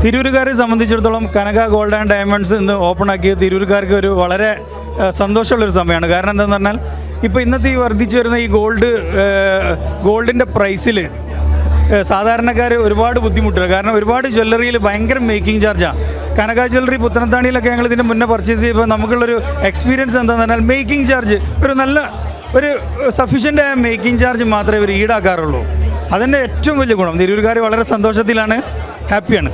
തിരൂരുകാരെ സംബന്ധിച്ചിടത്തോളം കനക gold and diamonds ഇന്ന് open ആക്കിയത് തിരൂരുകാർക്ക് ഒരു വളരെ സന്തോഷമുള്ളൊരു സമയമാണ്. കാരണം എന്താണെന്ന് പറഞ്ഞാൽ ഇപ്പോൾ ഇന്നത്തെ ഈ വർദ്ധിച്ചു വരുന്ന ഈ ഗോൾഡിൻ്റെ പ്രൈസിൽ സാധാരണക്കാർ ഒരുപാട് ബുദ്ധിമുട്ടുണ്ട്. കാരണം ഒരുപാട് ജ്വല്ലറിയിൽ ഭയങ്കര മേക്കിംഗ് ചാർജാണ്. കനക ജ്വല്ലറി പുത്തനത്താണിയിലൊക്കെ ഞങ്ങൾ ഇതിൻ്റെ മുന്നേ പർച്ചേസ് ചെയ്യുമ്പോൾ നമുക്കുള്ളൊരു എക്സ്പീരിയൻസ് എന്താണെന്ന് പറഞ്ഞാൽ മേക്കിംഗ് ചാർജ് ഒരു സഫീഷ്യൻ്റ് ആയ മേക്കിംഗ് ചാർജ് മാത്രമേ ഇവർ ഈടാക്കാറുള്ളൂ. അതിൻ്റെ ഏറ്റവും വലിയ ഗുണം. തിരൂരുകാർ വളരെ സന്തോഷത്തിലാണ്, ഹാപ്പിയാണ്.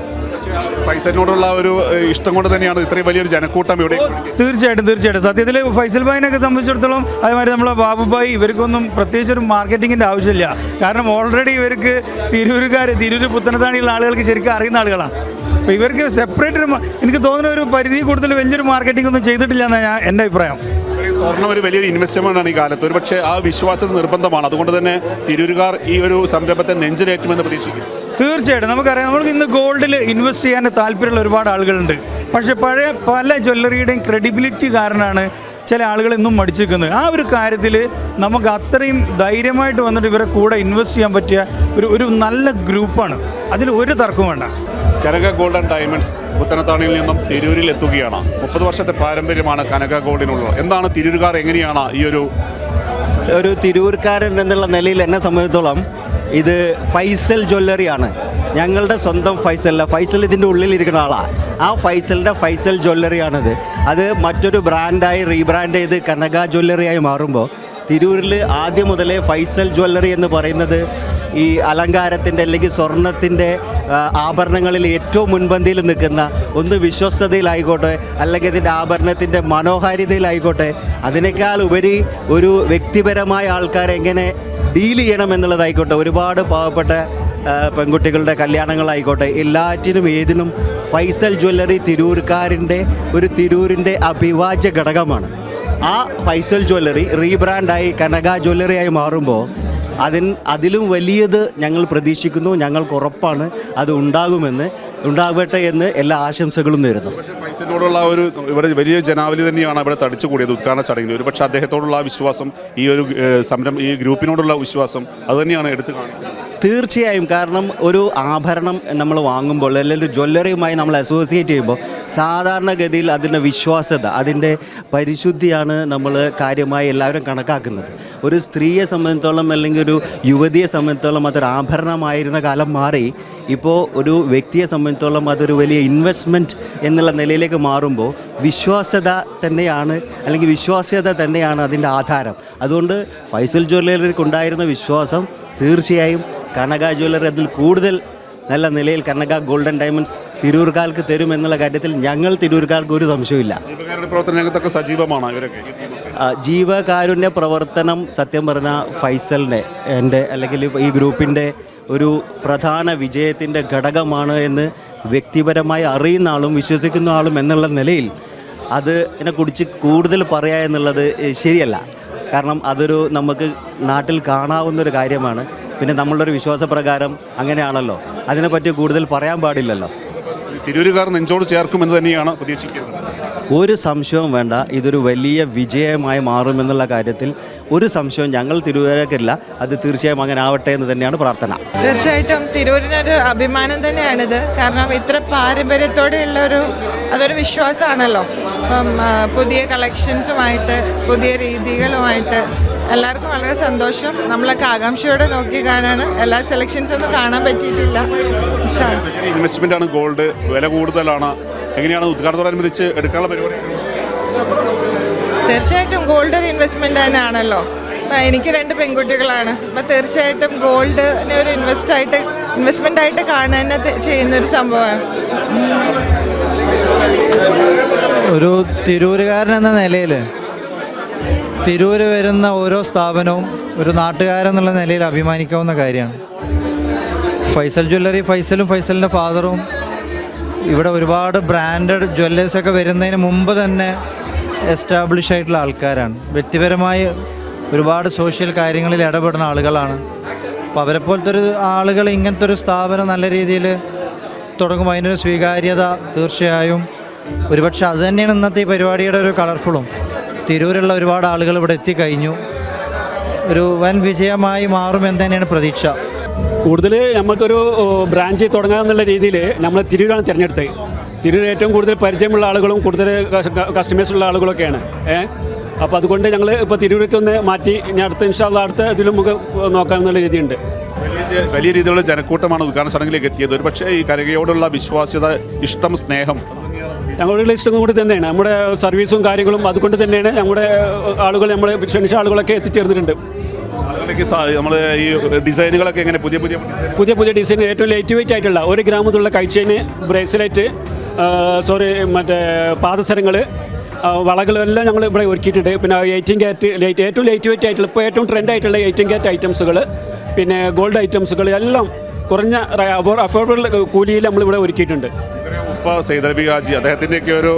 ഫൈസലിനോടുള്ള ഒരു ഇഷ്ടം കൊണ്ട് തന്നെയാണ് ഇത്രയും വലിയൊരു ജനക്കൂട്ടം ഇവിടെ. തീർച്ചയായിട്ടും സത്യത്തിൽ ഫൈസൽ ഭായിനൊക്കെ സംബന്ധിച്ചിടത്തോളം അതേമാതിരി നമ്മളെ ബാബുഭായി ഇവർക്കൊന്നും പ്രത്യേകിച്ച് ഒരു മാർക്കറ്റിങ്ങിൻ്റെ ആവശ്യമില്ല. കാരണം ഓൾറെഡി ഇവർക്ക് തിരൂർ പുത്തനത്താണിയുള്ള ആളുകൾക്ക് ശരിക്കും അറിയുന്ന ആളുകളാണ്. അപ്പോൾ ഇവർക്ക് സെപ്പറേറ്റ് എനിക്ക് തോന്നുന്ന ഒരു പരിധി കൂടുതൽ വലിയൊരു മാർക്കറ്റിംഗ് ഒന്നും ചെയ്തിട്ടില്ല എന്നാണ് എൻ്റെ അഭിപ്രായം. സ്വർണ്ണം ഒരു വലിയൊരു ഇൻവെസ്റ്റ്മെൻ്റ് ആണ് ഈ കാലത്ത്. ഒരു പക്ഷേ ആ വിശ്വാസം നിർബന്ധമാണ്. അതുകൊണ്ട് തന്നെ തിരൂരുകാർ ഈ ഒരു സംരംഭത്തെ നെഞ്ചിലേറ്റുമെന്ന് പ്രതീക്ഷിക്കുന്നു. തീർച്ചയായിട്ടും നമുക്കറിയാം, നമുക്ക് ഇന്ന് ഗോൾഡിൽ ഇൻവെസ്റ്റ് ചെയ്യാൻ താല്പര്യമുള്ള ഒരുപാട് ആളുകളുണ്ട്. പക്ഷേ പഴയ പല ജ്വല്ലറിയുടെയും ക്രെഡിബിലിറ്റി കാരണമാണ് ചില ആളുകൾ ഇന്നും മടിച്ചിരിക്കുന്നത്. ആ ഒരു കാര്യത്തിൽ നമുക്ക് അത്രയും ധൈര്യമായിട്ട് വന്നിട്ട് ഇവരെ കൂടെ ഇൻവെസ്റ്റ് ചെയ്യാൻ പറ്റിയ ഒരു നല്ല ഗ്രൂപ്പാണ്. അതിൽ ഒരു തർക്കവും വേണ്ട. കനക ഗോൾഡ് ആൻഡ് ഡയമണ്ട്സ് പുത്തനത്താണിയിൽ നിന്നും തിരൂരിൽ എത്തുകയാണ്. 30 വർഷത്തെ പാരമ്പര്യമാണ് കനക ഗോൾഡിനുള്ളത്. എന്താണ് തിരൂരുകാർ, എങ്ങനെയാണ് ഈ ഒരു തിരൂർക്കാരൻ എന്നുള്ള നിലയിൽ എന്നെ സംബന്ധിച്ചോളം ഇത് ഫൈസൽ ജ്വല്ലറിയാണ്. ഞങ്ങളുടെ സ്വന്തം ഫൈസലല്ല, ഫൈസൽ ഇതിൻ്റെ ഉള്ളിലിരിക്കുന്ന ആളാണ്. ആ ഫൈസലിൻ്റെ ഫൈസൽ ജ്വല്ലറിയാണിത്. അത് മറ്റൊരു ബ്രാൻഡായി റീബ്രാൻഡ് ചെയ്ത് കനക ജ്വല്ലറിയായി മാറുമ്പോൾ തിരൂരിൽ ആദ്യം മുതലേ ഫൈസൽ ജ്വല്ലറി എന്ന് പറയുന്നത് ഈ അലങ്കാരത്തിൻ്റെ അല്ലെങ്കിൽ സ്വർണത്തിൻ്റെ ആഭരണങ്ങളിൽ ഏറ്റവും മുൻപന്തിയിൽ നിൽക്കുന്ന ഒന്ന് വിശ്വസ്തതയിലായിക്കോട്ടെ, അല്ലെങ്കിൽ ഇതിൻ്റെ ആഭരണത്തിൻ്റെ മനോഹാരിതയിലായിക്കോട്ടെ, അതിനേക്കാൾ ഉപരി ഒരു വ്യക്തിപരമായ ആൾക്കാരെ എങ്ങനെ ഡീൽ ചെയ്യണം എന്നുള്ളതായിക്കോട്ടെ, ഒരുപാട് പാവപ്പെട്ട പെൺകുട്ടികളുടെ കല്യാണങ്ങളായിക്കോട്ടെ, എല്ലാറ്റിനും ഏതിനും ഫൈസൽ ജ്വല്ലറി തിരൂരിൻ്റെ അഭിവാജ്യ ഘടകമാണ്. ആ ഫൈസൽ ജ്വല്ലറി റീബ്രാൻഡായി കനക ജ്വല്ലറിയായി മാറുമ്പോൾ അതിലും വലിയത് ഞങ്ങൾ പ്രതീക്ഷിക്കുന്നു. ഞങ്ങൾക്ക് ഉറപ്പാണ് അത് ഉണ്ടാകട്ടെ എന്ന് എല്ലാ ആശംസകളും നേരുന്നു. ഫൈസലിനോടുള്ള ഇവിടെ വലിയ ജനാവലി തന്നെയാണ് ഇവിടെ തടിച്ചു കൂടിയത് ഉദ്ഘാടന ചടങ്ങിൽ. ഒരു പക്ഷേ അദ്ദേഹത്തോടുള്ള വിശ്വാസം, ഈ ഗ്രൂപ്പിനോടുള്ള വിശ്വാസം അത് തന്നെയാണ് എടുത്തു കാണിക്കുന്നത്. തീർച്ചയായും. കാരണം ഒരു ആഭരണം നമ്മൾ വാങ്ങുമ്പോൾ അല്ലെങ്കിൽ ജ്വല്ലറിയുമായി നമ്മൾ അസോസിയേറ്റ് ചെയ്യുമ്പോൾ സാധാരണഗതിയിൽ അതിൻ്റെ വിശ്വാസ്യത, അതിൻ്റെ പരിശുദ്ധിയാണ് നമ്മൾ കാര്യമായി എല്ലാവരും കണക്കാക്കുന്നത്. ഒരു സ്ത്രീയെ സംബന്ധിച്ചോളം അല്ലെങ്കിൽ ഒരു യുവതിയെ സംബന്ധിച്ചോളം അതൊരു ആഭരണമായിരുന്ന കാലം മാറി ഇപ്പോൾ ഒരു വ്യക്തിയെ സംബന്ധിച്ചോളം അതൊരു വലിയ ഇൻവെസ്റ്റ്മെൻറ്റ് എന്നുള്ള നിലയിലേക്ക് മാറുമ്പോൾ വിശ്വാസ്യത തന്നെയാണ് അതിൻ്റെ ആധാരം. അതുകൊണ്ട് ഫൈസൽ ജ്വല്ലറിക്ക് ഉണ്ടായിരുന്ന വിശ്വാസം തീർച്ചയായും കനക ജ്വല്ലറി അതിൽ കൂടുതൽ നല്ല നിലയിൽ കനക ഗോൾഡൻ ഡയമണ്ട്സ് തിരൂർക്കാർക്ക് തരുമെന്നുള്ള കാര്യത്തിൽ ഞങ്ങൾ തിരൂർക്കാർക്ക് ഒരു സംശയമില്ല. ജീവകാരുണ്യ പ്രവർത്തനം സത്യം പറഞ്ഞാൽ ഫൈസലിൻ്റെ അല്ലെങ്കിൽ ഈ ഗ്രൂപ്പിൻ്റെ ഒരു പ്രധാന വിജയത്തിൻ്റെ ഘടകമാണ് എന്ന് വ്യക്തിപരമായി അറിയുന്ന ആളും വിശ്വസിക്കുന്ന ആളും എന്നുള്ള നിലയിൽ അതിനെക്കുറിച്ച് കൂടുതൽ പറയുക എന്നുള്ളത് ശരിയല്ല. കാരണം നമുക്ക് നാട്ടിൽ കാണാവുന്നൊരു കാര്യമാണ്. പിന്നെ നമ്മളുടെ ഒരു വിശ്വാസപ്രകാരം അങ്ങനെയാണല്ലോ, അതിനെപ്പറ്റി കൂടുതൽ പറയാൻ പാടില്ലല്ലോ. തിരൂരുകാർ നെഞ്ചോട് ചേർക്കുമെന്ന് തന്നെയാണ് പ്രതീക്ഷിക്കുന്നത്. ഒരു സംശയവും വേണ്ട, ഇതൊരു വലിയ വിജയമായി മാറുമെന്നുള്ള കാര്യത്തിൽ ഒരു സംശയവും ഞങ്ങൾ തിരൂരേക്കില്ല. അത് തീർച്ചയായും അങ്ങനെ ആവട്ടെ എന്ന് തന്നെയാണ് പ്രാർത്ഥന. തീർച്ചയായിട്ടും തിരൂരിനൊരു അഭിമാനം തന്നെയാണിത്. കാരണം ഇത്ര പാരമ്പര്യത്തോടെയുള്ള അതൊരു വിശ്വാസമാണല്ലോ. അപ്പം പുതിയ കളക്ഷൻസുമായിട്ട് പുതിയ രീതികളുമായിട്ട് എല്ലാവർക്കും വളരെ സന്തോഷം. നമ്മളൊക്കെ ആകാംക്ഷയോടെ നോക്കി കാണാണ്. എല്ലാ സെലക്ഷൻസും ഒന്നും കാണാൻ പറ്റിയിട്ടില്ല. ഇൻവെസ്റ്റ്മെൻ്റ് ആണ്, ഗോൾഡ് വില കൂടുതലാണ്. എങ്ങനെയാണ് ഉദ്ഘാടനത്തോടനുബന്ധിച്ച് എടുക്കാനുള്ള പരിപാടി? തീർച്ചയായിട്ടും ഗോൾഡ് ഒരു ഇൻവെസ്റ്റ്മെൻ്റ് തന്നെയാണല്ലോ. എനിക്ക് 2 പെൺകുട്ടികളാണ്. അപ്പോൾ തീർച്ചയായിട്ടും ഗോൾഡിനെ ഒരു ഇൻവെസ്റ്റ്മെൻ്റ് ആയിട്ട് കാണാൻ ചെയ്യുന്നൊരു സംഭവമാണ്. ഒരു തിരൂരുകാരൻ എന്ന നിലയിൽ തിരൂര് വരുന്ന ഓരോ സ്ഥാപനവും ഒരു നാട്ടുകാരെന്നുള്ള നിലയിൽ അഭിമാനിക്കാവുന്ന കാര്യമാണ്. ഫൈസൽ ജ്വല്ലറി, ഫൈസലിൻ്റെ ഫാദറും ഇവിടെ ഒരുപാട് ബ്രാൻഡഡ് ജ്വല്ലേഴ്സൊക്കെ വരുന്നതിന് മുമ്പ് തന്നെ എസ്റ്റാബ്ലിഷ് ആയിട്ടുള്ള ആൾക്കാരാണ്. വ്യക്തിപരമായി ഒരുപാട് സോഷ്യൽ കാര്യങ്ങളിൽ ഇടപെടുന്ന ആളുകളാണ്. അപ്പോൾ അവരെപ്പോലത്തെ ഒരു ആളുകൾ ഇങ്ങനത്തെ ഒരു സ്ഥാപനം നല്ല രീതിയിൽ തുടങ്ങുമ്പോൾ അതിനൊരു സ്വീകാര്യത തീർച്ചയായും ഒരുപക്ഷെ അത് തന്നെയാണ് ഇന്നത്തെ ഈ പരിപാടിയുടെ ഒരു കളർഫുള്ളും. തിരൂരുള്ള ഒരുപാട് ആളുകൾ ഇവിടെ എത്തിക്കഴിഞ്ഞു. ഒരു വൻ വിജയമായി മാറുമെന്ന് തന്നെയാണ് പ്രതീക്ഷ. കൂടുതൽ നമുക്കൊരു ബ്രാഞ്ച് തുടങ്ങാമെന്നുള്ള രീതിയിൽ നമ്മൾ തിരൂരാണ് തിരഞ്ഞെടുത്തത്. തിരൂർ ഏറ്റവും കൂടുതൽ പരിചയമുള്ള ആളുകളും കൂടുതൽ കസ്റ്റമേഴ്സുള്ള ആളുകളൊക്കെയാണ്. അപ്പോൾ അതുകൊണ്ട് ഞങ്ങൾ ഇപ്പോൾ തിരൂരേക്ക് ഒന്ന് മാറ്റി ഇനി അടുത്ത ഇൻഷാല്ലാ അടുത്ത ഇതിലും നമുക്ക് നോക്കാമെന്നുള്ള രീതിയുണ്ട്. വലിയ രീതിയിലുള്ള ജനക്കൂട്ടമാണ് ഉദ്ഘാടന ചടങ്ങിലേക്ക് എത്തിയത്. ഒരു പക്ഷേ ഈ കനകയോടുള്ള വിശ്വാസ്യത, ഇഷ്ടം, സ്നേഹം ഞങ്ങളുടെ ഇഷ്ടം കൂടി തന്നെയാണ്. നമ്മുടെ സർവീസും കാര്യങ്ങളും അതുകൊണ്ട് തന്നെയാണ് നമ്മുടെ ആളുകൾ നമ്മൾ ക്ഷണിച്ച ആളുകളൊക്കെ എത്തിച്ചേർന്നിട്ടുണ്ട്. ആളുകളിലേക്ക് നമ്മൾ ഈ ഡിസൈനുകളൊക്കെ എങ്ങനെ പുതിയ ഡിസൈൻ ഏറ്റവും ലൈറ്റ് വെയിറ്റ് ആയിട്ടുള്ള 1 ഗ്രാമത്തുള്ള കൈച്ചെയിന്, ബ്രേസ്ലെറ്റ്, മറ്റേ പാദസരങ്ങൾ, വളകളെല്ലാം ഞങ്ങൾ ഇവിടെ ഒരുക്കിയിട്ടുണ്ട്. പിന്നെ 18 ക്യാരറ്റ് ഏറ്റവും ലൈറ്റ് വെയിറ്റ് ആയിട്ടുള്ള ഇപ്പോൾ ഏറ്റവും ട്രെൻഡ് ആയിട്ടുള്ള 18 ക്യാരറ്റ് ഐറ്റംസുകൾ, പിന്നെ ഗോൾഡ് ഐറ്റംസുകൾ എല്ലാം കുറഞ്ഞ അഫോർഡബിൾ കൂലിയിൽ നമ്മളിവിടെ ഒരുക്കിയിട്ടുണ്ട്. ഉപ്പ സൈദലബി ഹാജി അദ്ദേഹത്തിൻ്റെയൊക്കെ ഒരു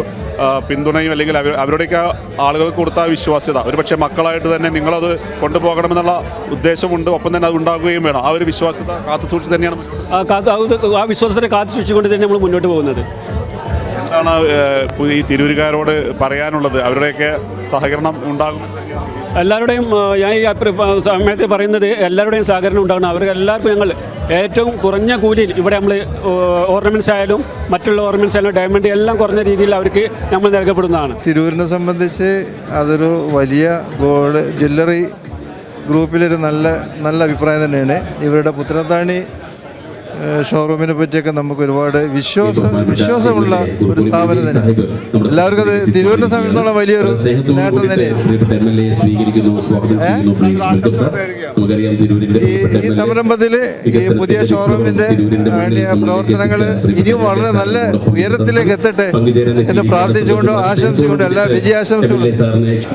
പിന്തുണയും അല്ലെങ്കിൽ അവരുടെയൊക്കെ ആളുകൾക്ക് കൊടുത്ത വിശ്വാസ്യത, ഒരു പക്ഷേ മക്കളായിട്ട് തന്നെ നിങ്ങളത് കൊണ്ടുപോകണമെന്നുള്ള ഉദ്ദേശമുണ്ട്. ഒപ്പം തന്നെ അത് ഉണ്ടാകുകയും വേണം. ആ ഒരു വിശ്വാസ്യത കാത്തു സൂക്ഷിച്ച് തന്നെയാണ് ആ വിശ്വാസത്തെ കാത്തു സൂക്ഷിച്ചുകൊണ്ട് തന്നെ നമ്മൾ മുന്നോട്ട് പോകുന്നത്. എന്താണ് ഈ തിരൂരുകാരോട് പറയാനുള്ളത്? അവരുടെയൊക്കെ സഹകരണം ഉണ്ടാകും. എല്ലാവരുടെയും ഞാൻ ഈ സമയത്ത് പറയുന്നത് എല്ലാവരുടെയും സഹകരണം ഉണ്ടാകണം. അവർക്ക് എല്ലാവർക്കും ഞങ്ങൾ ഏറ്റവും കുറഞ്ഞ കൂലിയിൽ ഇവിടെ നമ്മൾ ഓർണമെൻറ്റ്സ് ആയാലും മറ്റുള്ള ഓർണമെൻറ്റ്സ് ആയാലും ഡയമണ്ട് എല്ലാം കുറഞ്ഞ രീതിയിൽ അവർക്ക് നമ്മൾ നൽകപ്പെടുന്നതാണ്. തിരൂരിനെ സംബന്ധിച്ച് അതൊരു വലിയ ഗോൾഡ് ജ്വല്ലറി ഗ്രൂപ്പിലൊരു നല്ല അഭിപ്രായം തന്നെയാണ്. ഇവരുടെ പുത്തനത്താണി ഷോറൂമിനെ പറ്റിയൊക്കെ നമുക്ക് ഒരുപാട് വിശ്വാസമുള്ള ഒരു സ്ഥാപനം തന്നെ. എല്ലാവർക്കും അത് തിരൂരിനെ സംബന്ധിച്ചിടത്തോളം വലിയൊരു നേട്ടം തന്നെയാണ്. ഈ സംരംഭത്തിൽ ഈ പുതിയ ഷോറൂമിന്റെ പ്രവർത്തനങ്ങൾ ഇനിയും വളരെ നല്ല ഉയരത്തിലേക്ക് എത്തട്ടെ എന്ന് പ്രാർത്ഥിച്ചുകൊണ്ടോ ആശംസിച്ചുകൊണ്ടോ എല്ലാ വിജയാശംസകളും.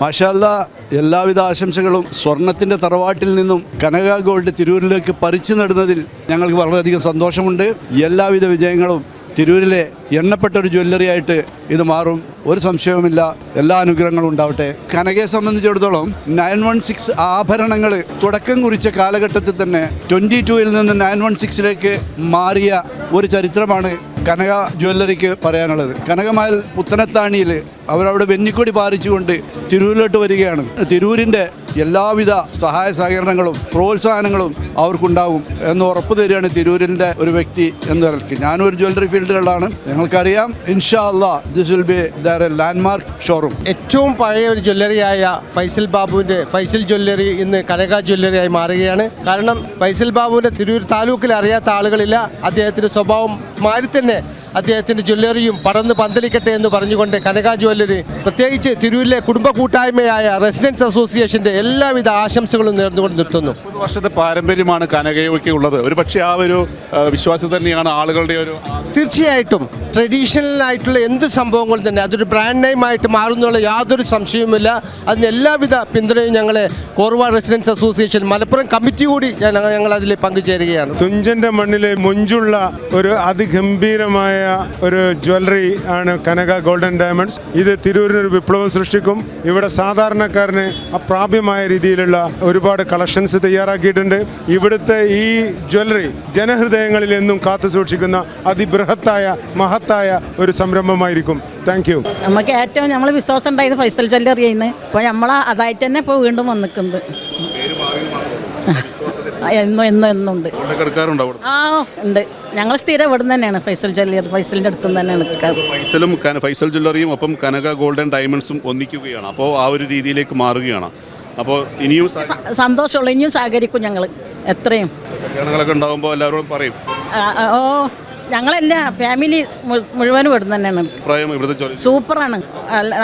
മാഷാ അല്ലാ, എല്ലാവിധ ആശംസകളും. സ്വർണത്തിൻ്റെ തറവാട്ടിൽ നിന്നും കനക ഗോൾഡ് തിരൂരിലേക്ക് പറിച്ചു നടുന്നതിൽ ഞങ്ങൾക്ക് വളരെയധികം സന്തോഷമുണ്ട്. എല്ലാവിധ വിജയങ്ങളും. തിരൂരിലെ എണ്ണപ്പെട്ട ഒരു ജ്വല്ലറി ആയിട്ട് ഇത് മാറും, ഒരു സംശയവുമില്ല. എല്ലാ അനുഗ്രഹങ്ങളും ഉണ്ടാവട്ടെ. കനകയെ സംബന്ധിച്ചിടത്തോളം 916 ആഭരണങ്ങൾ തുടക്കം കുറിച്ച കാലഘട്ടത്തിൽ തന്നെ 22-ൽ നിന്ന് 916-ലേക്ക് മാറിയ ഒരു ചരിത്രമാണ് കനക ജ്വല്ലറിക്ക് പറയാനുള്ളത്. കനകമാൽ പുത്തനത്താണിയിൽ അവരവിടെ വെന്നിക്കൊടി പാറിച്ചുകൊണ്ട് തിരൂരിലോട്ട് വരികയാണ്. തിരൂരിൻ്റെ എല്ലാവിധ സഹായ സഹകരണങ്ങളും പ്രോത്സാഹനങ്ങളും അവർക്കുണ്ടാകും എന്ന് ഉറപ്പ് തരികയാണ് തിരൂരിൻ്റെ ഒരു വ്യക്തി എന്ന നിലയ്ക്ക്. ഞാനും ഒരു ജ്വല്ലറി ഫീൽഡിലുള്ളതാണ്. ഞങ്ങൾക്കറിയാം ഇൻഷാ അല്ലാ this will be there a landmark showroom. ഏറ്റവും പഴയ ഒരു ജ്വല്ലറിയായ ഫൈസൽ ബാബുവിൻ്റെ ഫൈസൽ ജ്വല്ലറി ഇന്ന് കനക ജ്വല്ലറിയായി മാറുകയാണ്. കാരണം ഫൈസൽ ബാബുവിൻ്റെ തിരൂർ താലൂക്കിൽ അറിയാത്ത ആളുകളില്ല. അദ്ദേഹത്തിൻ്റെ സ്വഭാവം മാറി തന്നെ അദ്ദേഹത്തിൻ്റെ ജ്വല്ലറിയും പടർന്ന് പന്തലിക്കട്ടെ എന്ന് പറഞ്ഞുകൊണ്ട് കനക ജ്വല്ലറി പ്രത്യേകിച്ച് തിരൂരിലെ കുടുംബ കൂട്ടായ്മയായ റെസിഡൻസ് അസോസിയേഷൻ്റെ എല്ലാവിധ ആശംസകളും നേർന്നുകൊണ്ട് നിർത്തുന്നു. 30 വർഷത്തെ പാരമ്പര്യമാണ് കനകയ്ക്ക് ഉള്ളത്. ഒരു പക്ഷേ ആ ഒരു വിശ്വാസം തന്നെയാണ് ആളുകളുടെ ഒരു. തീർച്ചയായിട്ടും ട്രഡീഷണൽ ആയിട്ടുള്ള എന്ത് സംഭവങ്ങളും തന്നെ അതൊരു ബ്രാൻഡ് നെയിമായിട്ട് മാറുന്നുള്ള യാതൊരു സംശയവുമില്ല. അതിന് എല്ലാവിധ പിന്തുണയും ഞങ്ങളെ Korwa residence association Malappuram committee കൂടി ഞങ്ങൾ അതിൽ പങ്കുചേരുകയാണ്. തുഞ്ചൻ്റെ മണ്ണിലെ മൊഞ്ചുള്ള ഒരു അതിഗംഭീരമായ ഒരു ജ്വല്ലറി ആണ് കനക ഗോൾഡൻ ഡയമണ്ട്സ്. ഇത് തിരൂരിനൊരു വിപ്ലവം സൃഷ്ടിക്കും. ഇവിടെ സാധാരണക്കാരന് അപ്രാപ്യമായ രീതിയിലുള്ള ഒരുപാട് കളക്ഷൻസ് തയ്യാറാക്കിയിട്ടുണ്ട്. ഇവിടുത്തെ ഈ ജ്വല്ലറി ജനഹൃദയങ്ങളിൽ എന്നും കാത്തു സൂക്ഷിക്കുന്ന അതിബൃഹത്തായ മഹത്തായ ഒരു സംരംഭമായിരിക്കും. Thank you. നമുക്ക് ഏറ്റവും നമ്മൾ വിശ്വാസം ഉണ്ടായത് ഫൈസൽ ജ്വല്ലറി ആയിരുന്നു. ഇപ്പോൾ നമ്മൾ അതായിട്ട് തന്നെ ഇപ്പോൾ വീണ്ടും വന്നിക്കുന്നത് എന്നുണ്ട്. ആ ഉണ്ട്. ഞങ്ങൾ സ്ഥിരം ഇവിടെ തന്നെയാണ് ഫൈസൽ ജ്വല്ലറി. ഫൈസലിൻ്റെ അടുത്ത് തന്നെയാണ് എടുക്കാറ്. ഫൈസൽ ജ്വല്ലറിയും ഒപ്പം കനക ഗോൾഡൻ ഡയമണ്ട്സും ഒന്നിക്കുകയാണ്. അപ്പോൾ ആ ഒരു രീതിയിലേക്ക് മാറുകയാണ്. അപ്പോൾ ഇനിയും സന്തോഷമുള്ള ഇനിയും സഹകരിക്കും ഞങ്ങൾ എത്രയും. കല്യാണങ്ങളൊക്കെ ഉണ്ടാകുമ്പോൾ എല്ലാവരോടും പറയും. ഓ ഞങ്ങളെല്ലാ ഫാമിലി മുഴുവനും ഇവിടെ തന്നെയാണ്. സൂപ്പറാണ്,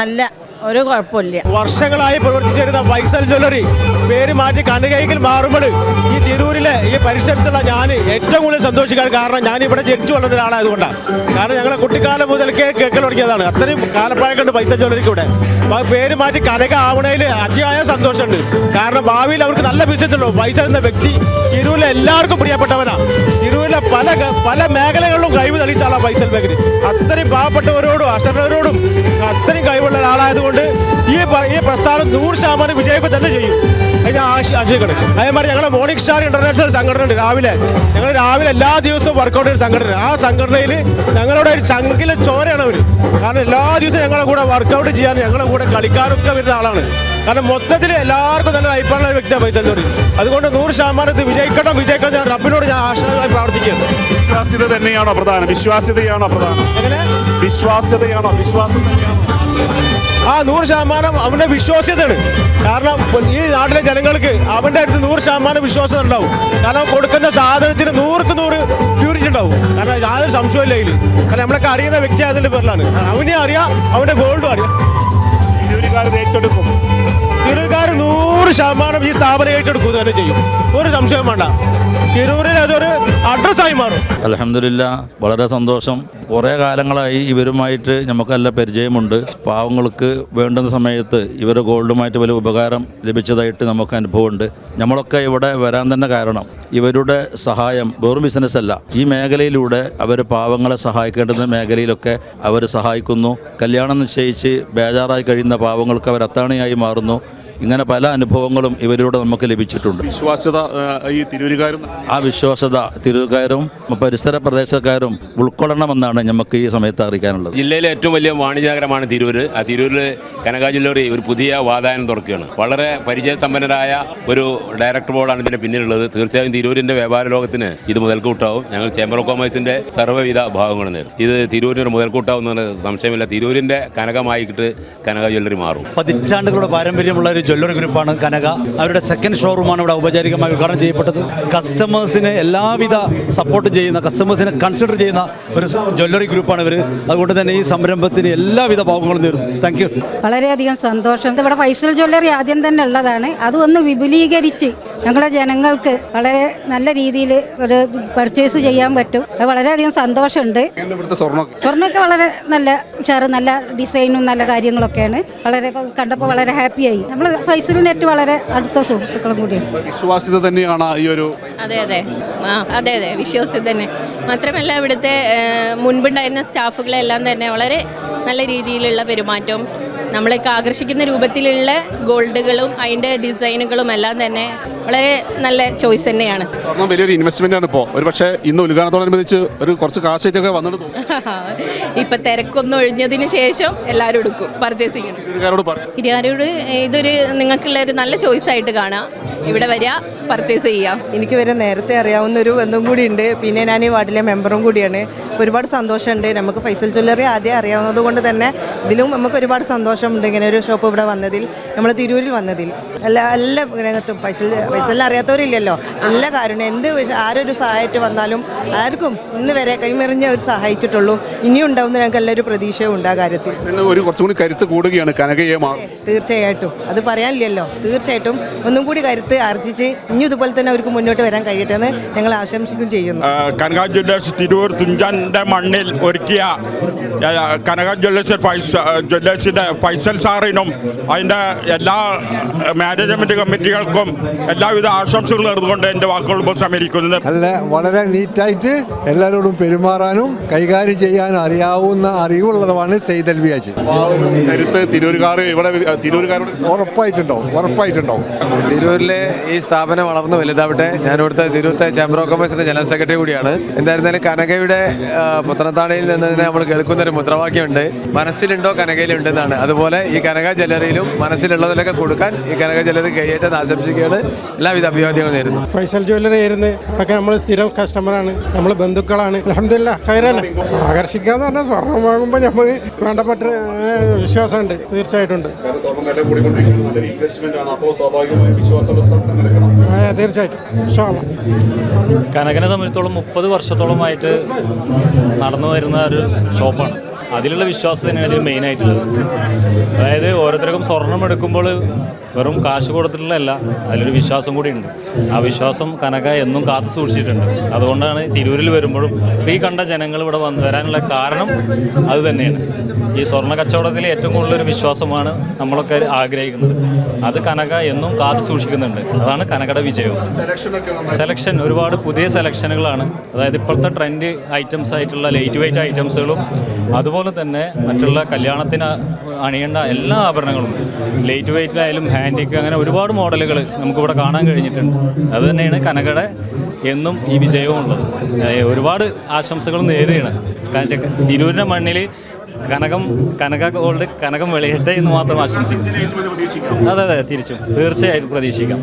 നല്ല ഒരു കുഴപ്പമില്ല. വർഷങ്ങളായി പ്രവർത്തിച്ചു വരുന്ന ഫൈസൽ ജ്വല്ലറി പേര് മാറ്റി കനകയിൽ മാറുമ്പോൾ ഈ തിരൂരിലെ ഈ പരിസരത്തുള്ള ഞാൻ ഏറ്റവും കൂടുതൽ സന്തോഷിക്കാൻ കാരണം ഞാൻ ഇവിടെ ജനിച്ചു വളർന്ന ഒരാളായതുകൊണ്ടാണ്. കാരണം ഞങ്ങളെ കുട്ടിക്കാലം മുതൽക്കേ കേൾക്കൽ തുടങ്ങിയതാണ്. അത്രയും കാലപ്പഴക്കമുണ്ട് ഫൈസൽ ജ്വല്ലറിക്ക് ഇവിടെ. പേര് മാറ്റി കനക ആവണയിൽ അതിയായ സന്തോഷമുണ്ട്. കാരണം ഭാവിയിൽ അവർക്ക് നല്ല ബിസിനസ് ഉള്ളൂ. ഫൈസൽ എന്ന വ്യക്തി തിരൂരിലെ എല്ലാവർക്കും പ്രിയപ്പെട്ടവനാണ്. തിരൂരിലെ പല മേഖലകളിലും കഴിവ് തെളിയിച്ച ആളാണ് ഫൈസൽ മേഖല. അത്രയും പാവപ്പെട്ടവരോടും അശരണരോടും അത്രയും കഴിവുള്ള ഒരാളായത് ആയതുകൊണ്ട് ഈ പ്രസ്ഥാനം 100% വിജയിക്കുക തന്നെ ചെയ്യും. അത് ഞാൻ ആശിക്കണം. അതേമാതിരി ഞങ്ങളുടെ മോർണിംഗ് സ്റ്റാർ ഇന്റർനാഷണൽ സംഘടന ഉണ്ട്. ഞങ്ങൾ രാവിലെ എല്ലാ ദിവസവും വർക്കൗട്ട് ചെയ്യുന്ന സംഘടന. ആ സംഘടനയിൽ ഞങ്ങളുടെ ഒരു ചങ്കിലെ ചോരയാണ് അവർ. കാരണം എല്ലാ ദിവസവും ഞങ്ങളുടെ കൂടെ വർക്കൗട്ട് ചെയ്യാൻ ഞങ്ങളുടെ കൂടെ കളിക്കാനൊക്കെ വരുന്ന ആളാണ്. കാരണം മൊത്തത്തിൽ എല്ലാവർക്കും നല്ല അഭിപ്രായമുള്ള ഒരു വ്യക്തിയാണ് ഫൈസൽ ജോലി. അതുകൊണ്ട് 100% വിജയിക്കണം ഞാൻ റബ്ബിനോട് ഞാൻ ആശയമായി പ്രാർത്ഥിക്കുകയാണ്. വിശ്വാസ്യത തന്നെയാണോ പ്രധാനം? വിശ്വാസ്യതയാണോ പ്രധാനം? എങ്ങനെ വിശ്വാസ്യതയാണോ? വിശ്വാസം തന്നെയാണോ? ആ 100% അവൻ്റെ വിശ്വാസ്യതയാണ്. കാരണം ഈ നാട്ടിലെ ജനങ്ങൾക്ക് അവൻ്റെ അടുത്ത് 100% വിശ്വാസം ഉണ്ടാവും. കാരണം കൊടുക്കുന്ന സാധനത്തിന് 100% പ്യൂരിറ്റി ഉണ്ടാവും. കാരണം യാതൊരു സംശയമില്ല ഇതിൽ. കാരണം നമ്മളൊക്കെ അറിയുന്ന വ്യക്തി അതിൻ്റെ പേരിലാണ്. അവനെ അറിയാം, അവൻ്റെ ഗോൾഡും അറിയാം. ഏറ്റെടുക്കും. തിരൂർക്കാർ 100% ഈ സ്ഥാപനം ഏറ്റെടുക്കുക തന്നെ ചെയ്യും. ഒരു സംശയം വേണ്ട. തിരൂരിൽ അതൊരു അഡ്രസ്സായി മാറും. അൽഹംദുലില്ലാ, വളരെ സന്തോഷം. കുറേ കാലങ്ങളായി ഇവരുമായിട്ട് നമുക്ക് നല്ല പരിചയമുണ്ട്. പാവങ്ങൾക്ക് വേണ്ടുന്ന സമയത്ത് ഇവർ ഗോൾഡുമായിട്ട് വലിയ ഉപകാരം ലഭിച്ചതായിട്ട് നമുക്ക് അനുഭവമുണ്ട്. നമ്മളൊക്കെ ഇവിടെ വരാൻ തന്നെ കാരണം ഇവരുടെ സഹായം വെറും ബിസിനസ്സല്ല. ഈ മേഖലയിലൂടെ അവർ പാവങ്ങളെ സഹായിക്കേണ്ടുന്ന മേഖലയിലൊക്കെ അവർ സഹായിക്കുന്നു. കല്യാണം നിശ്ചയിച്ച് ബേജാറായി കഴിയുന്ന പാവങ്ങൾക്ക് അവർ അത്താണിയായി മാറുന്നു. ഇങ്ങനെ പല അനുഭവങ്ങളും ഇവരിലൂടെ നമുക്ക് ലഭിച്ചിട്ടുണ്ട്. വിശ്വാസ്യത ഈ തിരൂരുകാരും ആ വിശ്വാസ്യത തിരൂർക്കാരും പരിസര പ്രദേശക്കാരും ഉൾക്കൊള്ളണമെന്നാണ് നമുക്ക് ഈ സമയത്ത് അറിയിക്കാനുള്ളത്. ജില്ലയിലെ ഏറ്റവും വലിയ വാണിജ്യ നഗരമാണ് തിരൂർ. ആ തിരൂരിൽ കനക ജ്വല്ലറി ഒരു പുതിയ വാതായനം തുറക്കുകയാണ്. വളരെ പരിചയസമ്പന്നരായ ഒരു ഡയറക്ടർ ബോർഡാണ് ഇതിൻ്റെ പിന്നിലുള്ളത്. തീർച്ചയായും തിരൂരിൻ്റെ വ്യാപാര ലോകത്തിന് ഇത് മുതൽക്കൂട്ടാവും. ഞങ്ങൾ ചേംബർ ഓഫ് കൊമേഴ്സിൻ്റെ സർവ്വവിധ ഭാഗങ്ങൾ നേരും. ഇത് തിരൂരിന് മുതൽക്കൂട്ടാവും എന്നുള്ള സംശയമില്ല. തിരൂരിൻ്റെ കനകമായിട്ട് കനക ജ്വല്ലറി മാറും. പതിറ്റാണ്ടുകളുടെ പാരമ്പര്യമുള്ള ഒരു ജ്വല്ലറി ഗ്രൂപ്പാണ് കനക. അവരുടെ സെക്കൻഡ് ഷോറൂമാണ് ഇവിടെ ഔപചാരികമായി ഉദ്ഘാടനം ചെയ്യപ്പെട്ടത്. കസ്റ്റമേഴ്സിന് എല്ലാവിധ സപ്പോർട്ടും ചെയ്യുന്ന, കസ്റ്റമേഴ്സിനെ കൺസിഡർ ചെയ്യുന്ന ഒരു ജ്വല്ലറി ഗ്രൂപ്പാണ് ഇവർ. അതുകൊണ്ട് തന്നെ ഈ സംരംഭത്തിന് എല്ലാവിധ ഭാവങ്ങളും നേരുന്നു. Thank you. വളരെയധികം സന്തോഷം. ഇവിടെ ഫൈസൽ ജ്വല്ലറി ആദ്യം തന്നെ ഉള്ളതാണ്. അതൊന്ന് വിപുലീകരിച്ച് ഞങ്ങളുടെ ജനങ്ങൾക്ക് വളരെ നല്ല രീതിയിൽ ഒരു പർച്ചേസ് ചെയ്യാൻ പറ്റും. അത് വളരെയധികം സന്തോഷമുണ്ട്. സ്വർണ്ണമൊക്കെ വളരെ നല്ല ഉഷാറ്, നല്ല ഡിസൈനും നല്ല കാര്യങ്ങളൊക്കെയാണ്. വളരെ കണ്ടപ്പോൾ വളരെ ഹാപ്പിയായി. നമ്മൾ ഫൈസലിനായിട്ട് വളരെ അടുത്ത സുഹൃത്തുക്കളും കൂടിയാണ്. വിശ്വാസ്യത തന്നെയാണ് ഈ ഒരു. അതെ അതെ വിശ്വാസ്യത തന്നെ. മാത്രമല്ല ഇവിടുത്തെ മുൻപുണ്ടായിരുന്ന സ്റ്റാഫുകളെല്ലാം തന്നെ വളരെ നല്ല രീതിയിലുള്ള പെരുമാറ്റവും നമ്മളൊക്കെ ആകർഷിക്കുന്ന രൂപത്തിലുള്ള ഗോൾഡുകളും അതിൻ്റെ ഡിസൈനുകളും എല്ലാം തന്നെ വളരെ നല്ല ചോയ്സ് തന്നെയാണ്. സ്വർണ്ണം വലിയൊരു ഇൻവെസ്റ്റ്മെന്റ് ആണ്. ഇപ്പോൾ ഒരു പക്ഷേ ഇന്ന് ഉദ്ഘാടനത്തോടനുബന്ധിച്ച് ഒരു കുറച്ച് കാശായിട്ടൊക്കെ വന്നിട്ട് ഇപ്പം തിരക്കൊന്നും ഒഴിഞ്ഞതിന് ശേഷം എല്ലാവരും എടുക്കും പർച്ചേസിങ്. തിരുവാരൂർ ഇതൊരു നിങ്ങൾക്കുള്ള ഒരു നല്ല ചോയ്സ് ആയിട്ട് കാണാം. ഇവിടെ വരിക, പർച്ചേസ് ചെയ്യാം. എനിക്ക് വരെ നേരത്തെ അറിയാവുന്ന ഒരു ബന്ധം കൂടി ഉണ്ട്. പിന്നെ ഞാൻ ഈ വാർഡിലെ മെമ്പറും കൂടിയാണ്. ഒരുപാട് സന്തോഷമുണ്ട്. നമുക്ക് ഫൈസൽ ജ്വല്ലറി ആദ്യം അറിയാവുന്നത് കൊണ്ട് തന്നെ ഇതിലും നമുക്ക് ഒരുപാട് സന്തോഷമുണ്ട് ഇങ്ങനെ ഒരു ഷോപ്പ് ഇവിടെ വന്നതിൽ, നമ്മൾ തിരൂരിൽ വന്നതിൽ. എല്ലാ രംഗത്തും ഫൈസലിനെ അറിയാത്തവരില്ലല്ലോ. എല്ലാ കാര്യം എന്ത് ആരൊരു സഹായമായിട്ട് വന്നാലും ആർക്കും ഇന്ന് വരെ കൈമെറിഞ്ഞ് അവർ സഹായിച്ചിട്ടുള്ളൂ. ഇനിയും ഉണ്ടാവുന്ന ഞങ്ങൾക്ക് എല്ലാവരും പ്രതീക്ഷയും ഉണ്ട് ആ കാര്യത്തിൽ. കുറച്ചും കൂടി കരുത്ത് കൂടുകയാണ് കനകയെ. തീർച്ചയായിട്ടും അത് പറയാനില്ലല്ലോ. തീർച്ചയായിട്ടും ഒന്നും കൂടി കരുത്ത് ആർജിച്ച് ഇനി ഇതുപോലെ തന്നെ അവർക്ക് മുന്നോട്ട് വരാൻ കഴിയട്ടെ എന്ന് ഞങ്ങൾ ആശംസിക്കുകയും ചെയ്യുന്നു. കനക ജ്വല്ലേഴ്സ് തിരൂർ തുഞ്ചൻ്റെ മണ്ണിൽ ഒരുക്കിയ കനക ജ്വല്ലേഴ്സിൻ്റെ ഫൈസൽ സാറിനും അതിൻ്റെ എല്ലാ മാനേജ്മെൻറ്റ് കമ്മിറ്റികൾക്കും എല്ലാവിധ ആശംസകൾ നേർന്നുകൊണ്ട് എൻ്റെ വാക്കുകൾ ഉപസംഹരിക്കുന്നത്. അല്ല, വളരെ നീറ്റായിട്ട് എല്ലാവരോടും പെരുമാറാനും കൈകാര്യം ചെയ്യാനും അറിവുള്ളതാണ് സെയ്ദൽ ബിയാജി. കരുത്ത് തിരൂരുകാർ ഇവിടെ തിരൂരുകാരോട് ഉറപ്പായിട്ടുണ്ടാവും. തിരൂരിലെ ഈ സ്ഥാപനം വളർന്നു വലുതാവട്ടെ. ഞാൻ ഇവിടുത്തെ തിരൂരത്തെ ചേംബർ ഓഫ് കൊമേഴ്സിന്റെ ജനറൽ സെക്രട്ടറി കൂടിയാണ്. എന്തായിരുന്നാലും കനകയുടെ പുത്തനത്താണിയിൽ നിന്ന് നമ്മൾ കേൾക്കുന്ന ഒരു മുദ്രാവാക്യമുണ്ട്, മനസ്സിലുണ്ടോ കനകയിലുണ്ടെന്നാണ്. അതുപോലെ ഈ കനക ജ്വല്ലറിയിലും മനസ്സിലുള്ളതിലൊക്കെ കൊടുക്കാൻ ഈ കനക ജ്വല്ലറി കഴിയട്ടെ എന്ന് ആശംസിക്കുകയാണ്. എല്ലാവിധ അഭിവാദ്യങ്ങളും നേരുന്നു. ഫൈസൽ ജ്വല്ലറി ആയിരുന്നു. അതൊക്കെ നമ്മൾ സ്ഥിരം കസ്റ്റമറാണ്, നമ്മൾ ബന്ധുക്കളാണ്. അൽഹംദുലില്ലാ ഖൈറന്നെ. ആകർഷിക്കാന്ന് പറഞ്ഞാൽ സ്വർണം വാങ്ങുമ്പോൾ നമുക്ക് വേണ്ടപ്പെട്ട വിശ്വാസമുണ്ട്. തീർച്ചയായിട്ടും ഉണ്ട്. തീർച്ചയായിട്ടും കനകനെ സംബന്ധിച്ചിടത്തോളം 30 വർഷത്തോളമായിട്ട് നടന്നു വരുന്ന ഒരു ഷോപ്പാണ്. അതിലുള്ള വിശ്വാസം തന്നെയാണ് ഇതിൽ മെയിനായിട്ടുള്ളത്. അതായത് ഓരോരുത്തർക്കും സ്വർണം എടുക്കുമ്പോൾ വെറും കാശ് കൊടുത്തിട്ടുള്ളതല്ല, അതിലൊരു വിശ്വാസം കൂടിയുണ്ട്. ആ വിശ്വാസം കനക എന്നും കാത്തു സൂക്ഷിച്ചിട്ടുണ്ട്. അതുകൊണ്ടാണ് തിരൂരിൽ വരുമ്പോഴും ഈ കണ്ട ജനങ്ങൾ ഇവിടെ വരാനുള്ള കാരണം അത് തന്നെയാണ്. ഈ സ്വർണ്ണ കച്ചവടത്തിൽ ഏറ്റവും കൂടുതലൊരു വിശ്വാസമാണ് നമ്മളൊക്കെ ആഗ്രഹിക്കുന്നത്. അത് കനക എന്നും കാത്തു സൂക്ഷിക്കുന്നുണ്ട്. അതാണ് കനകയുടെ വിജയം. സെലക്ഷൻ ഒരുപാട് പുതിയ സെലക്ഷനുകളാണ്. അതായത് ഇപ്പോഴത്തെ ട്രെൻഡ് ഐറ്റംസ് ആയിട്ടുള്ള ലൈറ്റ് വെയ്റ്റ് ഐറ്റംസുകളും അതുപോലെ അതുപോലെ തന്നെ മറ്റുള്ള കല്യാണത്തിന് അണിയേണ്ട എല്ലാ ആഭരണങ്ങളും ലൈറ്റ് വെയ്റ്റിലായാലും ഹാൻഡിക്ക് അങ്ങനെ ഒരുപാട് മോഡലുകൾ നമുക്കിവിടെ കാണാൻ കഴിഞ്ഞിട്ടുണ്ട്. അതുതന്നെയാണ് കനകയുടെ എന്നും ഈ വിജയവും ഉള്ളത്. ഒരുപാട് ആശംസകൾ നേരുകയാണ്. കാരണം വെച്ചാൽ തിരൂരിൻ്റെ മണ്ണിൽ കനക ഗോൾഡ് കനകം വെളിയട്ടെ എന്ന് മാത്രം ആശംസിക്കും. അതെ തീർച്ചയായും പ്രതീക്ഷിക്കാം.